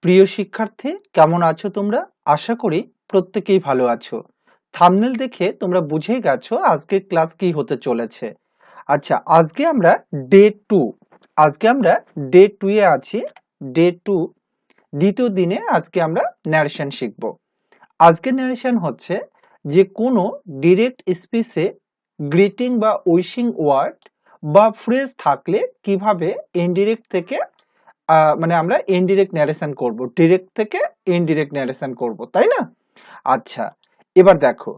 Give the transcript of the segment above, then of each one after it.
প্রিয় শিক্ষার্থী, কেমন আছো তোমরা? আশা করি প্রত্যেকেই ভালো আছো। থাম্বনেল দেখে তোমরা বুঝেই গেছো আজকের ক্লাস কি হতে চলেছে। আচ্ছা, আজকে আমরা ডে 2 আজকে আমরা ডে 2 এ আছি। ডে 2 দ্বিতীয় দিনে আজকে আমরা ন্যারেশন শিখব। আজকের ন্যারেশন হচ্ছে যে কোনো ডিরেক্ট স্পিচে গ্রিটিং বা উইশিং ওয়ার্ড বা ফ্রেজ থাকলে কিভাবে ইনডিরেক্ট থেকে মানে আমরা ইনডিরেক্ট ন্যারেশন করব, ডিরেক্ট থেকে ইনডিরেক্ট ন্যারেশন করব, তাই না? আচ্ছা, এবার দেখো,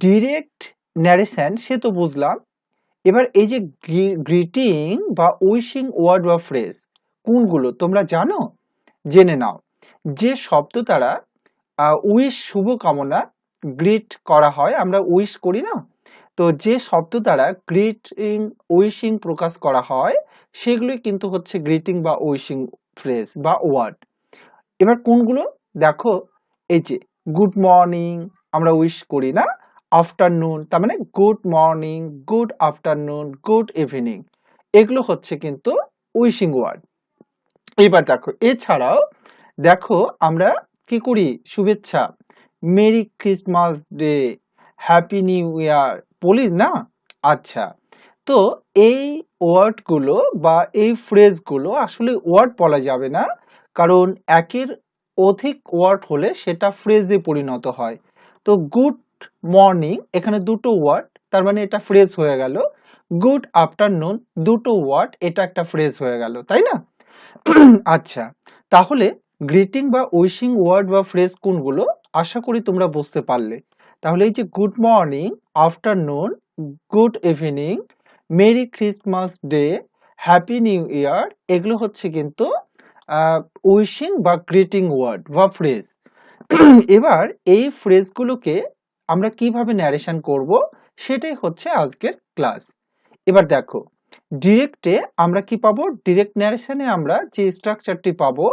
ডিরেক্ট ন্যারেশন সে তো বুঝলাম। এবার এই যে গ্রিটিং বা উইশিং ওয়ার্ড বা ফ্রেজ কোনগুলো তোমরা জানো? জেনে নাও। যে শব্দ দ্বারা উইশ শুভকামনা গ্রিট করা হয়, আমরা উইশ করি না? তো যে শব্দ দ্বারা গ্রিটিং উইশিং প্রকাশ করা হয় সেগুলোই কিন্তু হচ্ছে গ্রিটিং বা উইশিং ফ্রেজ বা ওয়ার্ড। এবার কোনগুলো দেখো, এই যে গুড মর্নিং আমরা উইশ করি না? আফটারনুন তার মানে good morning, good afternoon, good evening, এগুলো হচ্ছে কিন্তু উইশিং ওয়ার্ড। এবার দেখো, এছাড়াও দেখো আমরা কি করি, শুভেচ্ছা, merry Christmas day, happy new year বলি না? আচ্ছা, তো এই ওয়ার্ডগুলো বা এই ফ্রেজগুলো আসলে ওয়ার্ড বলা যাবে না, কারণ একের অধিক ওয়ার্ড হলে সেটা ফ্রেজে পরিণত হয়। তো গুড মর্নিং এখানে দুটো ওয়ার্ড, তার মানে এটা ফ্রেজ হয়ে গেল। গুড আফটারনুন দুটো ওয়ার্ড, এটা একটা ফ্রেজ হয়ে গেল, তাই না? আচ্ছা, তাহলে গ্রিটিং বা উইশিং ওয়ার্ড বা ফ্রেজ কোনগুলো আশা করি তোমরা বুঝতে পারলে। তাহলে এই যে good morning, afternoon, good evening, merry Christmas day, happy new year, এগুলো হচ্ছে কিন্তু উইশিং বা গ্রিটিং ওয়ার্ড বা ফ্রেজ। এবার এই ফ্রেজগুলোকে আমরা কিভাবে ন্যারেশন করব সেটাই হচ্ছে আজকের ক্লাস। এবার দেখো, ডিরেক্টে আমরা কি পাবো? ডিরেক্ট ন্যারেশনে আমরা যে স্ট্রাকচারটি পাবো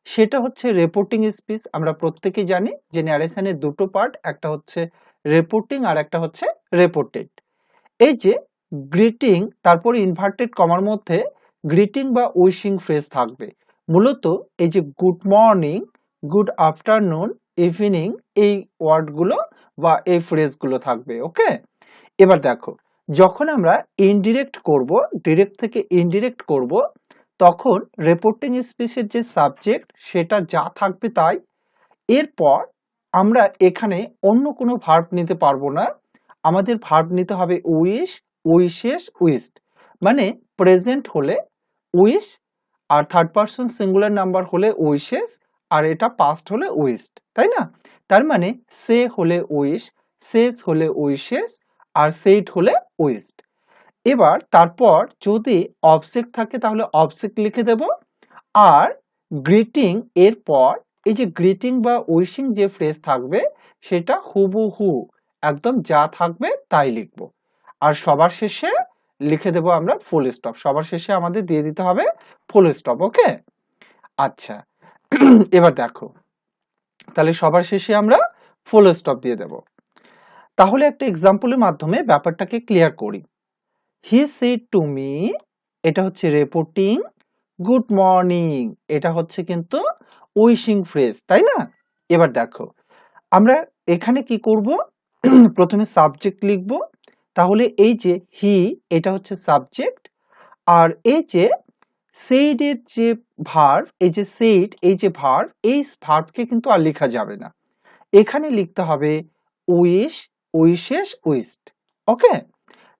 সেটা হচ্ছে রিপোর্টিং স্পিচ। আমরা প্রত্যেকেই জানি যে ন্যারেশনের দুটো পার্ট, একটা হচ্ছে রিপোর্টিং আর একটা হচ্ছে রিপোর্টেড। এই যে গ্রিটিং, তারপর ইনভার্টেড কমার মধ্যে গ্রিটিং বা উইশিং ফ্রেজ থাকবে। মূলত এই যে good morning, good afternoon, evening, এই ওয়ার্ডগুলো বা এই ফ্রেজগুলো থাকবে। ওকে, এবার দেখো, যখন আমরা ইনডিরেক্ট করব, ডিরেক্ট থেকে ইনডিরেক্ট করব, তখন রিপোর্টিং স্পিচের যে সাবজেক্ট সেটা যা থাকবে তাই। এরপর আমরা এখানে অন্য কোনো ভার্ব নিতে পারবো না, আমাদের ভার্ব নিতে হবে উইশ, উইশেস, উইশড। মানে প্রেজেন্ট হলে উইশ, আর থার্ড পারসন সিঙ্গুলার নাম্বার হলে উইশেস, আর এটা পাস্ট হলে উইশড, তাই না? তার মানে সে হলে উইশ, সেস হলে উইশেস, আর সেইড হলে উইশড। এবার তারপর যদি অবজেক্ট থাকে তাহলে অবজেক্ট লিখে দেব। আর গ্রিটিং এর পর এই যে গ্রিটিং বা উইশিং যে ফ্রেজ থাকবে সেটা হুবহু একদম যা থাকবে তাই লিখবো। আর সবার শেষে লিখে দেব আমরা ফুল স্টপ। সবার শেষে আমাদের দিয়ে দিতে হবে ফুল স্টপ। ওকে, আচ্ছা। এবার দেখো, তাহলে সবার শেষে আমরা ফুল স্টপ দিয়ে দেব। তাহলে একটা এক্সাম্পলের মাধ্যমে ব্যাপারটাকে ক্লিয়ার করি। হি সেড টু মি, এটা হচ্ছে রিপোর্টিং। গুড মর্নিং, এটা হচ্ছে কিন্তু উইশিং ফ্রেজ, তাই না? এবার দেখো, আমরা এখানে কি করব? প্রথমে সাবজেক্ট লিখব। তাহলে এই যে হি, এটা হচ্ছে সাবজেক্ট। আর এই যে সেইড এর যে ভার্ব, এই যে সেইড, এই যে ভার্ব, এই ভার্বকে কিন্তু আর লেখা যাবে না, এখানে লিখতে হবে উইশ, উইশেস, উইশড। ওকে,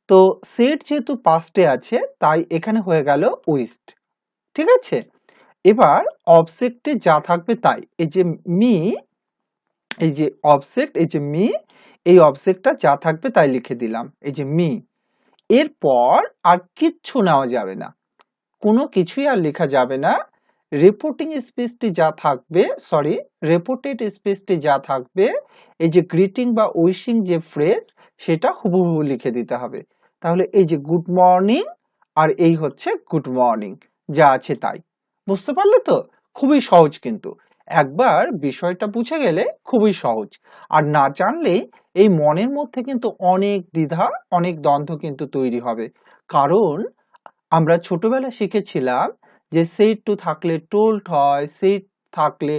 তো সেট যেহেতু পাস্টে আছে তাই এখানে হয়ে গেল উইশড। ঠিক আছে, এবার অবজেক্টে যা থাকবে তাই। এই যে মি, এই যে অবজেক্ট, এই যে মি, এই অবজেক্টটা যা থাকবে তাই লিখে দিলাম, এই যে মি। এরপর আর কিচ্ছু নেওয়া যাবে না, কোনো কিছুই আর লেখা যাবে না। রিপোর্টিং স্পিচটি যা থাকবে, সরি, রিপোর্টেড স্পিচটি যা থাকবে, এই যে গ্রিটিং বা উইশিং যে ফ্রেজ সেটা হুবহু লিখে দিতে হবে। তাহলে এই যে গুড মর্নিং, আর এই হচ্ছে গুড মর্নিং, যা আছে তাই। বুঝতে পারলে তো? খুবই সহজ কিন্তু, একবার বিষয়টা বুঝে গেলে খুবই সহজ। আর না জানলে এই মনের মধ্যে কিন্তু অনেক দ্বিধা, অনেক দ্বন্দ্ব কিন্তু তৈরি হবে। কারণ আমরা ছোটবেলায় শিখেছিলাম যে সেইড টু থাকলে টোল্ড হয়, সেইড থাকলে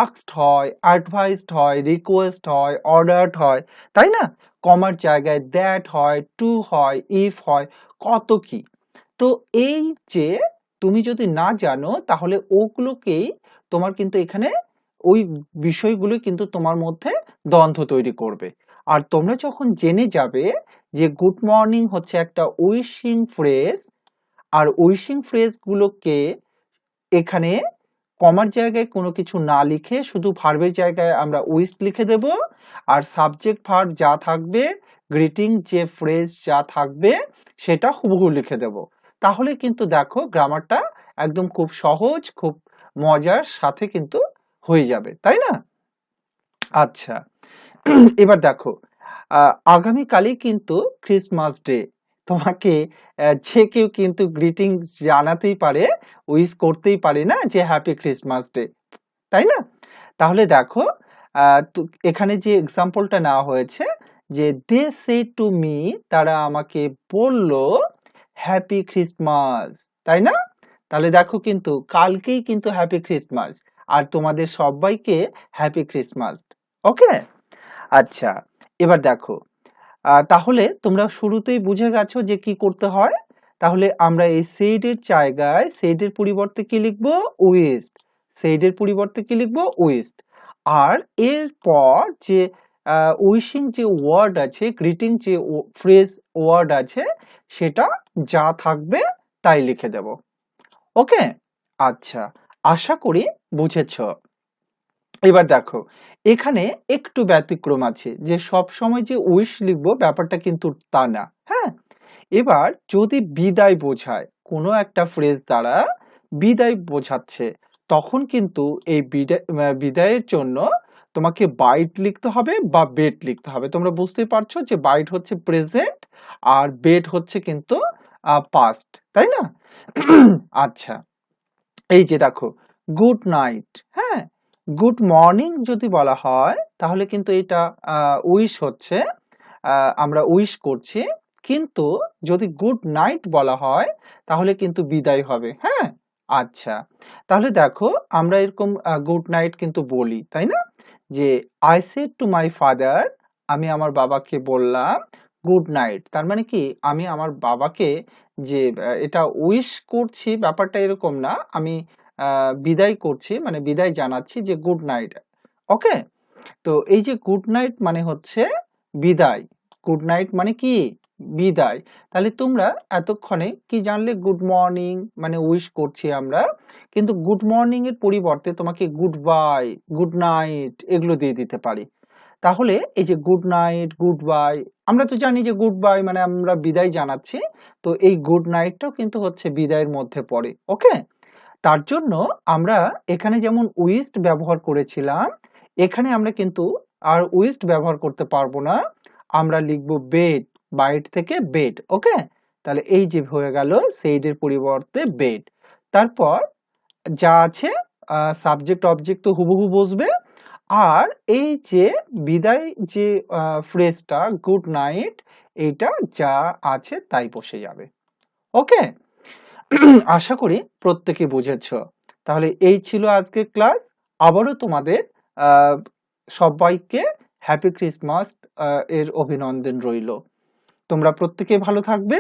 আস্কড হয়, অ্যাডভাইসড হয়, রিকোয়েস্ট হয়, অর্ডারড হয়, তাই না? কমার জায়গায় দ্যাট হয়, টু হয়, ইফ হয়, কত কি। তো এই যে তুমি যদি না জানো তাহলে ওগুলোকেই তোমার কিন্তু এখানে ওই বিষয়গুলো কিন্তু তোমার মধ্যে দ্বন্দ্ব তৈরি করবে। আর তোমরা যখন জেনে যাবে যে গুড মর্নিং হচ্ছে একটা উইশিং ফ্রেজ, আর উইশিং ফ্রেজ গুলোকে এখানে কমার জায়গায় কোনো কিছু না লিখে শুধু ভার্বের জায়গায় আমরা উইশ লিখে দেব, আর সাবজেক্ট ভার্ব যা থাকবে, গ্রিটিং যে ফ্রেজ যা থাকবে সেটা হুবহু লিখে দেব। তাহলে কিন্তু দেখো গ্রামারটা একদম খুব সহজ, খুব মজার সাথে কিন্তু হয়ে যাবে, তাই না? আচ্ছা, এবার দেখো আগামীকালই কিন্তু ক্রিসমাস ডে। তোমাকে যে কেউ কিন্তু গ্রিটিংস জানাতেই পারে, উইশ করতেই পারে না যে হ্যাপি ক্রিসমাস ডে, তাই না? তাহলে দেখো তো এখানে যে এক্সাম্পলটা নেওয়া হয়েছে যে দে সেড টু মি, তারা আমাকে বলল হ্যাপি ক্রিসমাস, তাই না? তাহলে দেখো কিন্তু কালকেই কিন্তু হ্যাপি ক্রিসমাস, আর তোমাদের সবাইকে হ্যাপি ক্রিসমাস। ওকে, আচ্ছা, এবার দেখো তাহলে তোমরা শুরুতেই বুঝে গেছো যে কি করতে হয়। তাহলে আমরা এই সেড এর জায়গায় সেড এর পরিবর্তে কি লিখবো? উইশড। সেড এর পরিবর্তে কি লিখবো? উইশড। আর এরপর যে উইশিং যে ওয়ার্ড আছে, গ্রিটিং যে ফ্রেজ ওয়ার্ড আছে, সেটা যা থাকবে তাই লিখে দেব। ওকে, আচ্ছা, আশা করি বুঝেছো। এবার দেখো এখানে একটু ব্যতিক্রম আছে, যে সব সময় যে উইশ লিখবো ব্যাপারটা কিন্তু তা না। হ্যাঁ, এবার যদি বিদায় বোঝায়, কোনো একটা ফ্রেজ দ্বারা বিদায় বোঝাচ্ছে, তখন কিন্তু এই বিদায়ের জন্য তোমাকে বাইট লিখতে হবে বা বেট লিখতে হবে। তোমরা বুঝতেই পারছো যে বাইট হচ্ছে প্রেজেন্ট আর বেট হচ্ছে কিন্তু পাস্ট, তাই না? আচ্ছা, এই যে দেখো গুড নাইট, হ্যাঁ, গুড মর্নিং যদি বলা হয় তাহলে কিন্তু এটা উইশ হচ্ছে, আমরা উইশ করছি। কিন্তু যদি গুড নাইট বলা হয় তাহলে কিন্তু বিদায় হবে। হ্যাঁ, আচ্ছা, তাহলে দেখো আমরা এরকম গুড নাইট কিন্তু বলি, তাই না? যে I said to my father, আমি আমার বাবাকে বললাম গুড নাইট। তার মানে কি আমি আমার বাবাকে যে এটা উইশ করছি ব্যাপারটা এরকম না, আমি বিদায় করছি মানে বিদায় জানাচ্ছি যে গুড নাইট। ওকে, তো এই যে গুড নাইট মানে হচ্ছে বিদায়, গুড নাইট মানে কি বিদায়। তাহলে তোমরা এতক্ষণে কি জানলে? গুড মর্নিং মানে উইশ করছি আমরা, কিন্তু গুড মর্নিং এর পরিবর্তে তোমাকে গুড বাই, গুড নাইট এগুলো দিয়ে দিতে পারি। তাহলে এই যে গুড নাইট, গুড বাই, আমরা তো জানি যে গুড বাই মানে আমরা বিদায় জানাচ্ছি, তো এই গুড নাইটটাও কিন্তু হচ্ছে বিদায়ের মধ্যে পড়ে। ওকে, তার জন্য আমরা এখানে যেমন উইশড ব্যবহার করেছিলাম, এখানে আমরা কিন্তু আর উইশড ব্যবহার করতে পারবো না, আমরা লিখবো বেড, বাইট থেকে বেড। ওকে, তাহলে এই যে হয়ে গেল সেইড এর পরিবর্তে বেড। তারপর যা আছে সাবজেক্ট অবজেক্ট তো হুবহু বসবে, আর এই যে বিদায় যে ফ্রেজটা গুড নাইট, এইটা যা আছে তাই বসে যাবে। ওকে, আশা করি প্রত্যেকে বুঝেছো। তাহলে এই ছিল আজকের ক্লাস। আবারও তোমাদের আহ, সবাইকে হ্যাপি ক্রিসমাস এর অভিনন্দন রইল। তোমরা প্রত্যেকে ভালো থাকবে,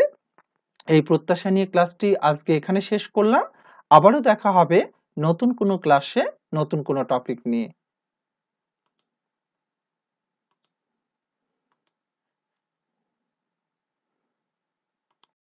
এই প্রত্যাশা নিয়ে ক্লাসটি আজকে এখানে শেষ করলাম। আবারও দেখা হবে নতুন কোনো ক্লাসে, নতুন কোনো টপিক নিয়ে।